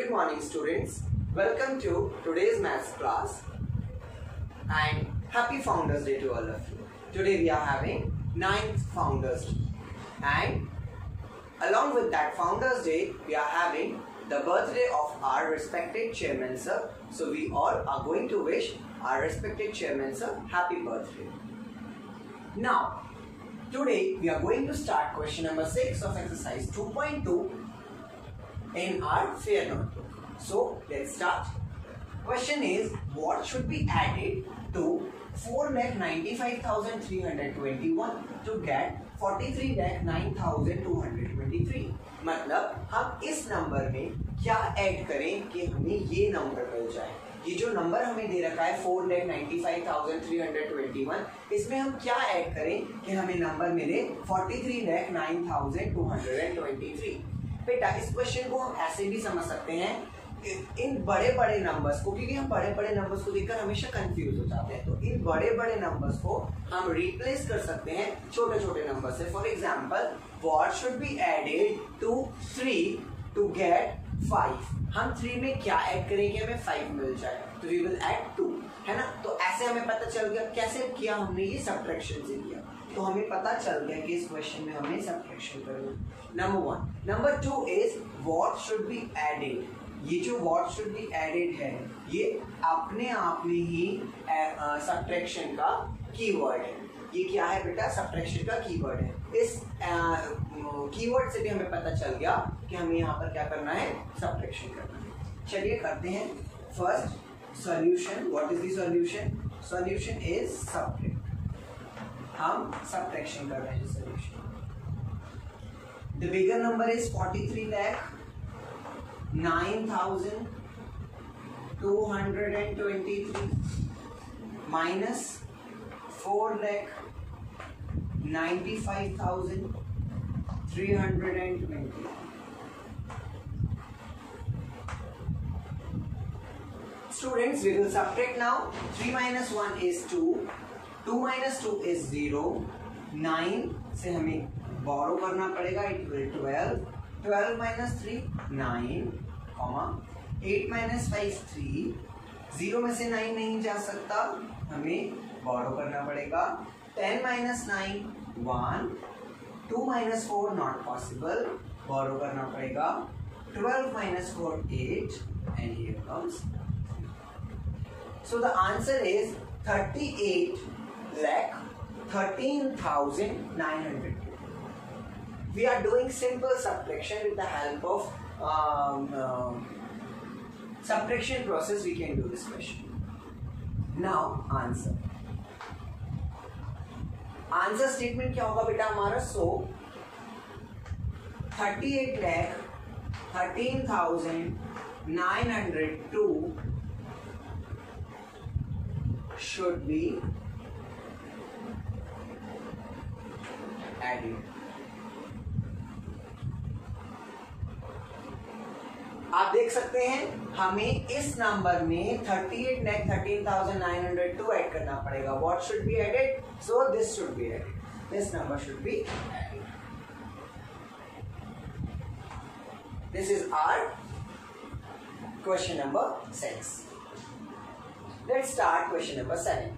Good morning students. Welcome to today's maths class and happy Founders Day to all of you. Today we are having 9th Founders Day and along with that Founders Day we are having the birthday of our respected chairman sir. So we all are going to wish our respected chairman sir happy birthday. Now today we are going to start question number 6 of exercise 2.2 in our fair notebook. So let's start. Question is, what should be added to 4,95,321 to get 43,09,223? मतलब हम इस number में क्या add करें कि हमें ये number मिल जाए. ये जो नंबर हमें दे रखा है 4,95,321, इसमें हम क्या ऐड करें कि हमें नंबर मिले 43,09,223. बेटा इस क्वेश्चन को हम ऐसे भी समझ सकते हैं, इन बड़े बड़े नंबर्स को, क्योंकि हम बड़े बड़े नंबर्स को देखकर हमेशा कंफ्यूज हो जाते हैं, तो इन बड़े बड़े नंबर्स को हम रिप्लेस कर सकते हैं छोटे छोटे नंबर से. For example, what should be added to 3 to get 5. हम 3 में क्या ऐड करें कि हमें 5 मिल जाए, तो वी विल ऐड 2, है ना. तो ऐसे हमें पता चल गया कैसे किया हमने, ये सब्ट्रैक्शन से किया, तो हमें पता चल गया कि इस क्वेश्चन में हमें सब्ट्रैक्शन करना. Number 1. Number 2 is what should be added. ये जो व्हाट शुड बी एडेड है ये अपने आप में ही सब्ट्रैक्शन का कीवर्ड है. ये क्या है बेटा? सब्ट्रैक्शन का कीवर्ड है. इस कीवर्ड से भी हमें पता चल गया कि हमें यहाँ पर क्या करना है, सब्ट्रैक्शन करना है. चलिए करते हैं. First solution. What is the solution? Solution is subtract. हम सब्ट्रैक्शन कर रहे हैं. Solution, the bigger number is 43,09,223 minus 4,95,320. Students, we will subtract now. 3 minus 1 is 2. 2 minus 2 is 0. 9 से हमें borrow करना पड़ेगा. It will 12. 12 minus 3 9, 8 minus 5 3. 0 में से 9 नहीं जा सकता, हमें borrow करना पड़ेगा. 10 minus 9 1. 2 minus 4 not possible, borrow करना पड़ेगा. 12 minus 4 8, and here comes. So the answer is 38,13,900. We are doing simple subtraction with the help of subtraction process. We can do this question. Now answer. Answer statement क्या होगा बेटा हमारा? So 38,13,902 should be added. आप देख सकते हैं हमें इस नंबर में 38,13,902 ऐड करना पड़ेगा. What should be added? So this should be added. This number should be added. This is our question number 6. Let's start question number 7.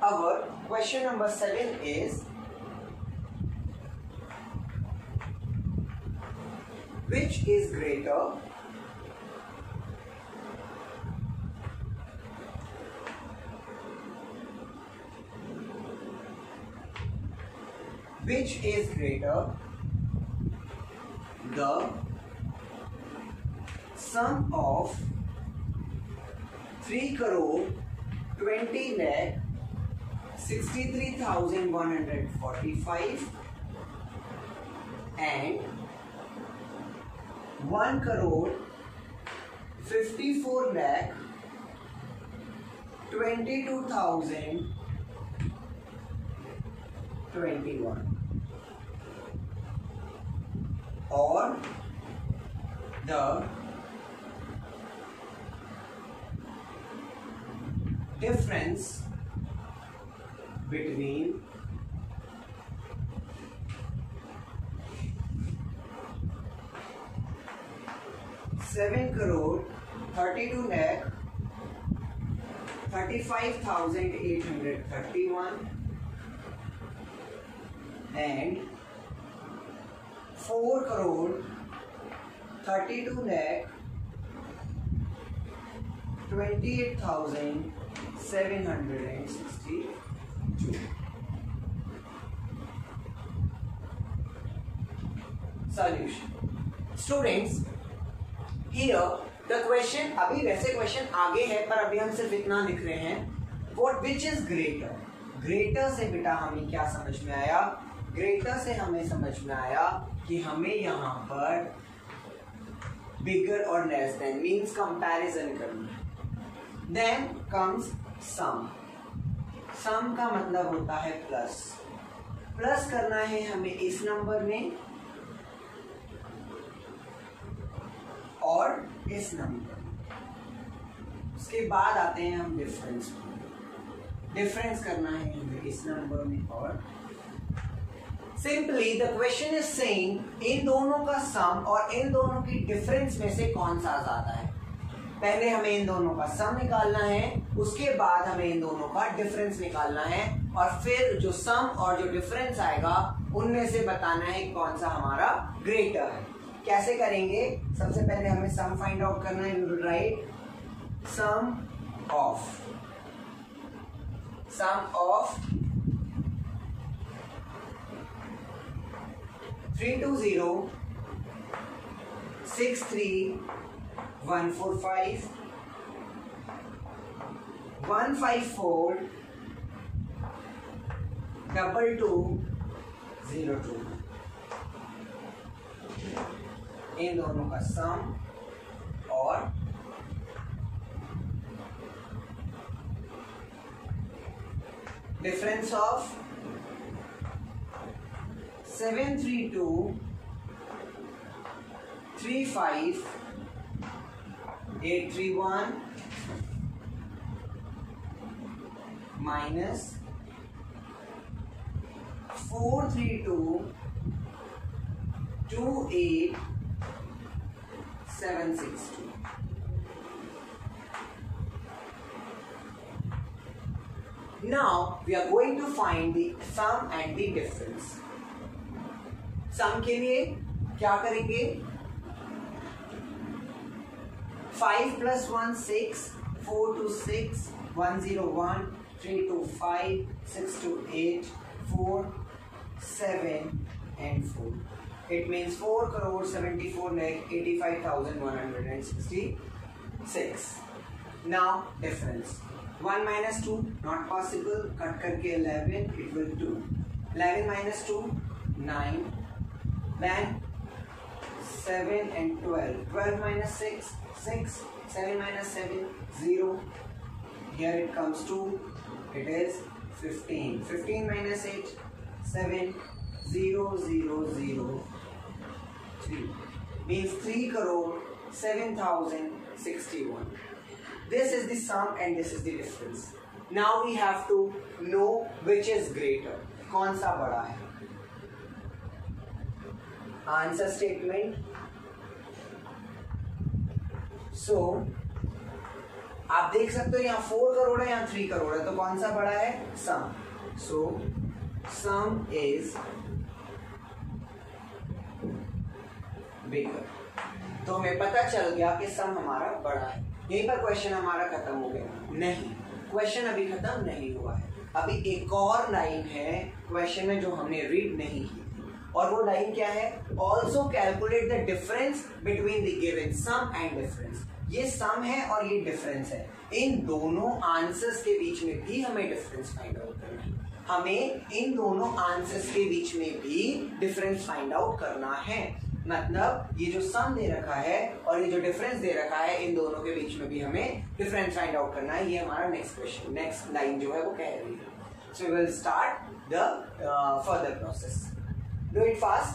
Our question number 7 is, which is greater, which is greater, the sum of 3 crore 20 lakh 63,145 and 1,54,22,021 or the difference between 7,32,35,831 and 4,32,28,762. Solution. Students, here the question, अभी वैसे question आगे है पर अभी हम सिर्फ इतना लिख रहे हैं, what which is greater. Greater से बेटा हमें क्या समझ में आया? ग्रेटर से हमें समझ में आया कि हमें यहाँ पर बिगर और लेस देन मीन्स कंपैरिजन करना है. देन कम्स सम. सम का मतलब होता है प्लस. प्लस करना है हमें इस नंबर में और इस नंबर. उसके बाद आते हैं हम डिफरेंस. डिफरेंस करना है हमें इस नंबर में और simply the question is saying in दोनों का सम और इन दोनों की डिफरेंस में से कौन सा ज्यादा है. पहले हमें इन दोनों का सम निकालना है, उसके बाद हमें इन दोनों का डिफरेंस निकालना है और फिर जो सम और जो डिफरेंस आएगा उनमें से बताना है कौन सा हमारा ग्रेटर है. कैसे करेंगे? सबसे पहले हमें सम फाइंड आउट करना है. We will write sum of 320 63145 154 2202. इन दोनों का सम और difference of 732,35,831 minus 432,28,762. Now we are going to find the sum and the difference. सम के लिए क्या करेंगे? 5 plus 1 6, 4 to 6, 101, 3 to 5, 6 to 8, 4, 7 and 4. It means 4,74,85,166. Now difference. 1 minus 2 not possible. Cut करके 11 it will 2. 11 minus 2 9. Then 7 and 12. 12 minus 6 6. 7 minus 7 0. Here it comes 2. It is 15. 15 minus 8 7 0 0 0 3 means 3,07,061. This is the sum and this is the difference. Now we have to know which is greater. कौन सा बड़ा है? Answer statement. So आप देख सकते हो यहाँ 4 करोड़ है, यहाँ 3 करोड़ है, तो कौन सा बड़ा है? सम. So sum is bigger. तो हमें पता चल गया कि सम हमारा बड़ा है. यहीं पर क्वेश्चन हमारा खत्म हो गया? नहीं, क्वेश्चन अभी खत्म नहीं हुआ है. अभी एक और लाइन है क्वेश्चन में जो हमने रीड नहीं की, और वो लाइन क्या है? Also calculate the difference between the given sum and difference. ये सम है और ये डिफरेंस है. इन दोनों आंसर्स के बीच में भी हमें डिफरेंस फाइंड आउट करना है. हमें इन दोनों आंसर्स के बीच में भी डिफरेंस फाइंड आउट करना है. मतलब ये जो सम दे रखा है और ये जो डिफरेंस दे रखा है, इन दोनों के बीच में भी हमें डिफरेंस फाइंड आउट करना है। ये हमारा नेक्स्ट क्वेश्चन, नेक्स्ट लाइन जो है वो कह रही है। So we will start the further process. Do it fast.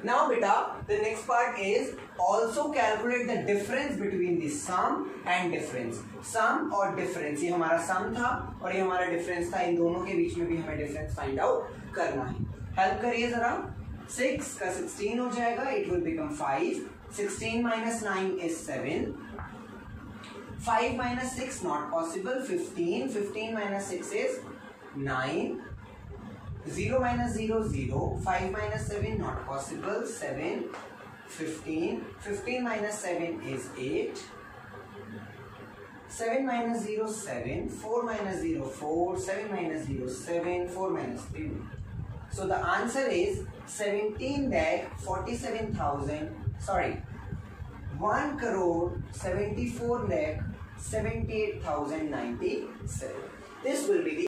Now beta, the next part is also calculate the difference between the sum and difference. Sum और difference, ये हमारा sum था और ये हमारा difference था, इन दोनों के बीच में भी हमें difference find out करना है। Help करिए जरा। 6 का 16 हो जाएगा, it will become 5. 16 minus 9 is 7. 5 minus 6 not possible. 15. 15 minus 6 is 9. 0 minus 0, 0. 5 minus 7 not possible. 7. 15. 15 minus 7 is 8. 7 minus 0, 7. 4 minus 0, 4. 7 minus 0, 7. 4 minus 3. So the answer is 1 crore 74 lakh 78,097. This will be the